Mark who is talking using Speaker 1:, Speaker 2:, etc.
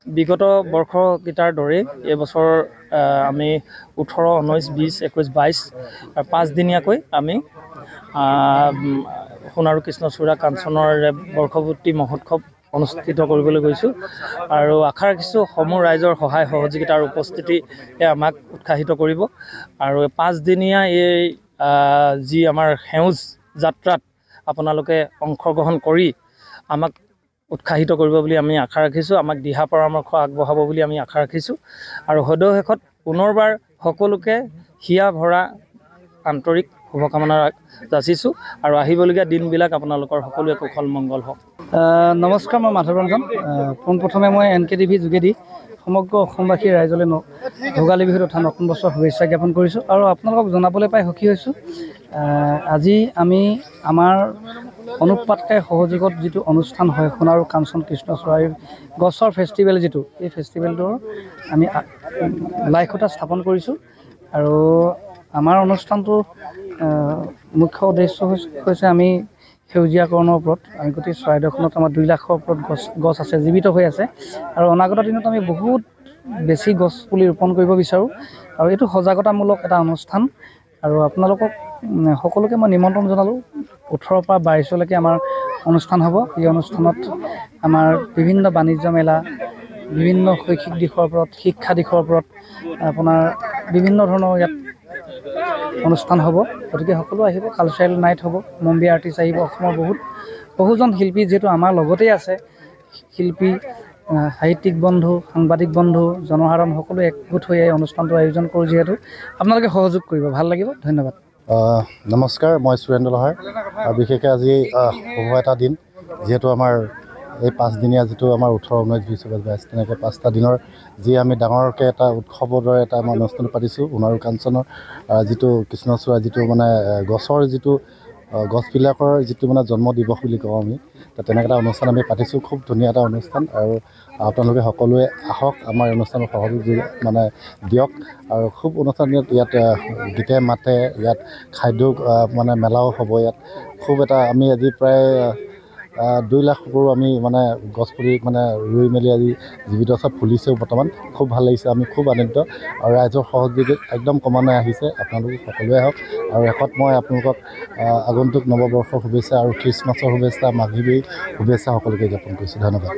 Speaker 1: বিগত বৰ্ষকেইটাৰ দৰেই এইবছৰ আমি 18, 19, 20, 21, 22 5দিনীয়াকৈ আমি সোণাৰু কৃষ্ণচূড়া কাঞ্চনৰ বৰ্ষপূৰ্তি মহোৎসৱ অনুষ্ঠিত কৰিবলৈ গৈছোঁ আৰু আশা ৰাখিছোঁ সমূহ ৰাইজৰ সহায় সহযোগিতা আৰু উপস্থিতিয়ে আমাক উৎসাহিত কৰিব আৰু 5দিনীয়া এই যি আমাৰ সেউজ যাত্ৰাত আপোনালোকে অংশগ্ৰহণ কৰি আমাক উৎসাহিত কৰিব বুলি আমি আশা ৰাখিছোঁ, আমাক দিহা পৰামৰ্শ আগবঢ়াব বুলি আমি আশা ৰাখিছোঁ আৰু সদৌ শেষত পুনৰবাৰ সকলোকে হিয়া ভৰা আন্তৰিক শুভকামনা যাচিছোঁ আৰু আহিবলগীয়া দিনবিলাক আপোনালোকৰ সকলোৱে কুশল মংগল হওক।
Speaker 2: নমস্কাৰ, মই মাধৱ ৰঞ্জন। পোনপ্ৰথমে মই NKTV যোগেদি সমগ্ৰ অসমবাসী ৰাইজলৈ ভোগালী বিহু তথা নতুন বছৰ শুভেচ্ছা জ্ঞাপন কৰিছোঁ আৰু আপোনালোকক জনাবলৈ পাই সুখী হৈছোঁ। আজি আমি আমাৰ অনুপ পাটকাই সহযোগত যিটো অনুষ্ঠান হয় সোণাৰু কাঞ্চন কৃষ্ণচূড়াৰ গছৰ ফেষ্টিভেল, যিটো এই ফেষ্টিভেলটোৰ আমি লাই খুঁটা স্থাপন কৰিছোঁ আৰু আমাৰ অনুষ্ঠানটোৰ মুখ্য উদ্দেশ্য হৈছে আমি সেউজীয়াকৰণৰ ওপৰত। আমি গোটেই চৰাইদেউখনত আমাৰ 2 লাখৰ ওপৰত গছ আছে, জীৱিত হৈ আছে আৰু অনাগত দিনত আমি বহুত বেছি গছ পুলি ৰোপণ কৰিব বিচাৰোঁ আৰু এইটো সজাগতামূলক এটা অনুষ্ঠান আৰু আপোনালোকক সকলোকে মই নিমন্ত্ৰণ জনালোঁ। 18 পৰা 22লৈকে আমাৰ অনুষ্ঠান হ'ব। এই অনুষ্ঠানত আমাৰ বিভিন্ন বাণিজ্য মেলা, বিভিন্ন শৈক্ষিক দিশৰ ওপৰত, শিক্ষা দিশৰ ওপৰত আপোনাৰ বিভিন্ন ধৰণৰ ইয়াত অনুষ্ঠান হ'ব। গতিকে সকলো আহিব। কালচাৰেল নাইট হ'ব, মুম্বাই আৰ্টিষ্ট আহিব, অসমৰ বহুজন শিল্পী যিহেতু আমাৰ লগতেই আছে, শিল্পী, সাহিত্যিক বন্ধু, সাংবাদিক বন্ধু, জনসাধাৰণ সকলো একগোট হৈ এই অনুষ্ঠানটো আয়োজন কৰোঁ। যিহেতু আপোনালোকে সহযোগ কৰিব, ভাল লাগিব। ধন্যবাদ।
Speaker 3: নমস্কাৰ, মই সুৰেন্দ্ৰ লোহাৰ। বিশেষকৈ আজি শুভ এটা দিন, যিহেতু আমাৰ এই 5দিনীয়া যিটো আমাৰ 18, 19, 20, 22 তেনেকৈ 5টা দিনৰ যি আমি ডাঙৰকৈ এটা উৎসৱৰ দৰে এটা আমাৰ অনুষ্ঠান পাতিছোঁ। সোণাৰু কাঞ্চনৰ যিটো কৃষ্ণচূড়া, যিটো মানে গছৰ যিটো গছবিলাকৰ যিটো মানে জন্ম দিৱস বুলি কওঁ আমি, তেনেকৈ এটা অনুষ্ঠান আমি পাতিছোঁ। খুব ধুনীয়া এটা অনুষ্ঠান আৰু আপোনালোকে সকলোৱে আহক, আমাৰ অনুষ্ঠানত সহযোগ মানে দিয়ক আৰু খুব অনুষ্ঠান ইয়াত গীতে মাতে, ইয়াত খাদ্য মানে মেলাও হ'ব। ইয়াত খুব এটা আমি আজি প্ৰায় 2 লাখৰো আমি মানে গছপুলি মানে ৰুই মেলি আজি জীৱিত চব ফুলিছেও বৰ্তমান। খুব ভাল লাগিছে, আমি খুব আনন্দিত আৰু ৰাইজৰ সহযোগিতা একদম ক্ৰমান্বয়ে আহিছে। আপোনালোক সকলোৱে আহক আৰু শেষত মই আপোনালোকক আগন্তুক নৱবৰ্ষৰ শুভেচ্ছা আৰু খ্ৰীষ্টমাছৰ শুভেচ্ছা, মাঘী বিহুৰ শুভেচ্ছা সকলোকে জ্ঞাপন কৰিছোঁ। ধন্যবাদ।